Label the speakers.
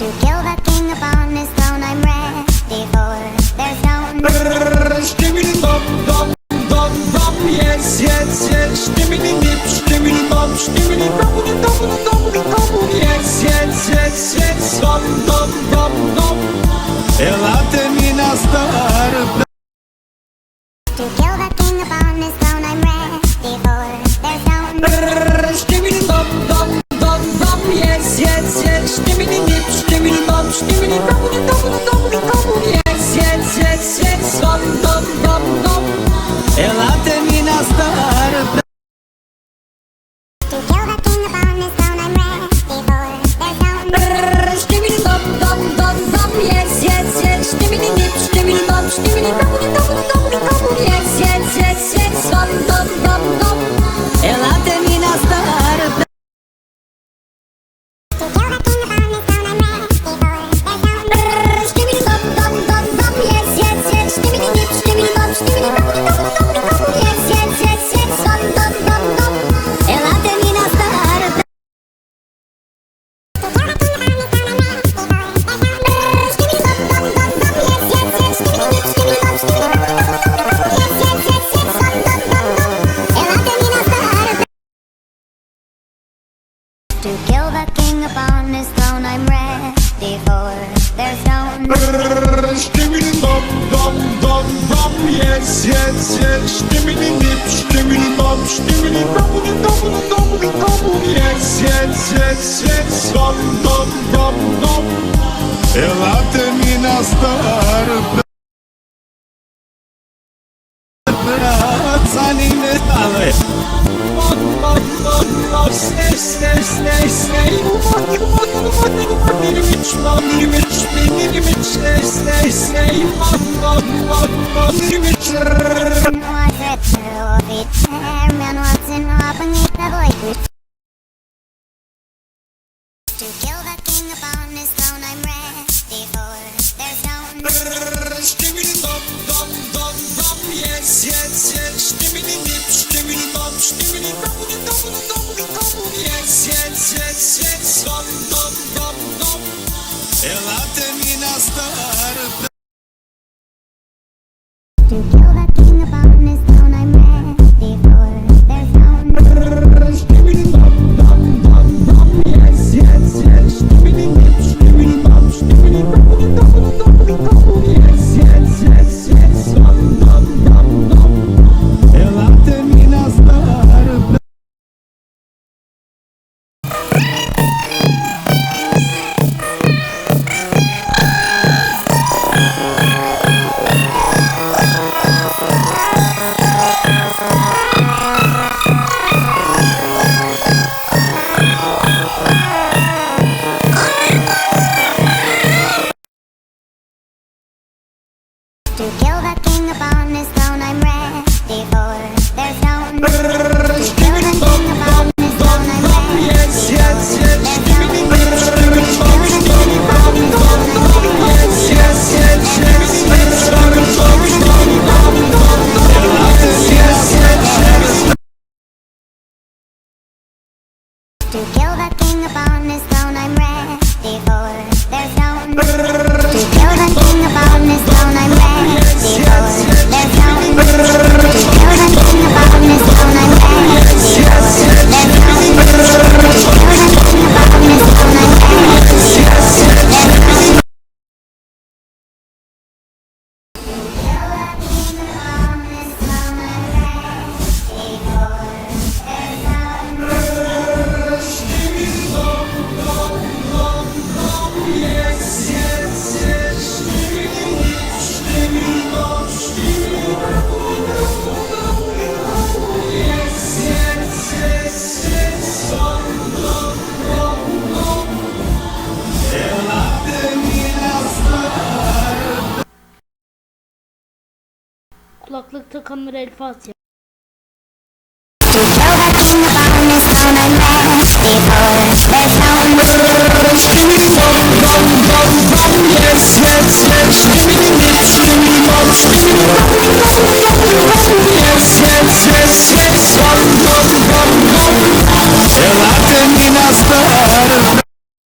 Speaker 1: To kill the king upon his throne I'm ready for. There's no
Speaker 2: Skibidi dop dop dop dop. Yes yes yes. Skibidi dip skibidi dop skibidi double double double double. Yes yes yes yes. Dop dop dop dop. Ela termina estar.
Speaker 1: To kill the king upon his throne I'm ready for. There's no
Speaker 2: Skibidi dop dop dop dop. Yes yes yes. Skibidi dip skibidi dop skibidi double double double double. Yes yes yes yes. Dop dop dop dop. Ela termina estar.
Speaker 1: To kill the king upon his throne I'm ready for. There's no
Speaker 2: Skibidi dop dop dop dop. Yes yes yes. Skibidi dip skibidi dop skibidi double double double double. Yes yes yes yes. Dop dop dop dop. Ela termina estar.
Speaker 1: To kill the king upon his throne I'm ready for. There's no
Speaker 2: Skibidi dop dop dop dop. Yes yes yes. Skibidi dip skibidi dop skibidi double double double double. Yes yes yes yes. Dop dop dop dop. Ela termina estar.
Speaker 1: To kill the king upon his throne I'm ready for. There's no
Speaker 2: Skibidi dop dop dop dop. Yes yes yes. Skibidi dip skibidi dop skibidi double double double double. Yes yes yes yes. Dop dop dop dop. Ela termina estar.
Speaker 1: To kill the king upon his throne I'm ready for. There's no
Speaker 2: Skibidi dop dop dop dop. Yes yes yes. Skibidi dip skibidi dop skibidi double double double double. Yes yes yes yes. Dop dop dop dop. Ela termina estar.
Speaker 1: To kill the king upon his throne I'm ready for. There's no
Speaker 2: Skibidi dop dop dop dop. Yes yes yes. Skibidi dip skibidi dop skibidi double double double double. Yes yes yes yes. Dop dop dop dop. Ela termina estar.
Speaker 1: To kill the king upon his throne I'm ready for. There's no To kill the king upon his throne I'm ready
Speaker 2: Yes yes yes. Skibidi
Speaker 1: for.
Speaker 2: dip skibidi dop skibidi double double double. Yes yes yes yes. Dop dop dop dop. Ela yes yes yes.
Speaker 1: To kill the king upon his throne I'm ready for. There's no To kill the king upon his throne I'm ready for. There's no To kill the king upon his throne I'm ready for. There's no To kill the king upon his throne I'm ready for. There's no
Speaker 3: Kulaklık takanlara el Fatiha.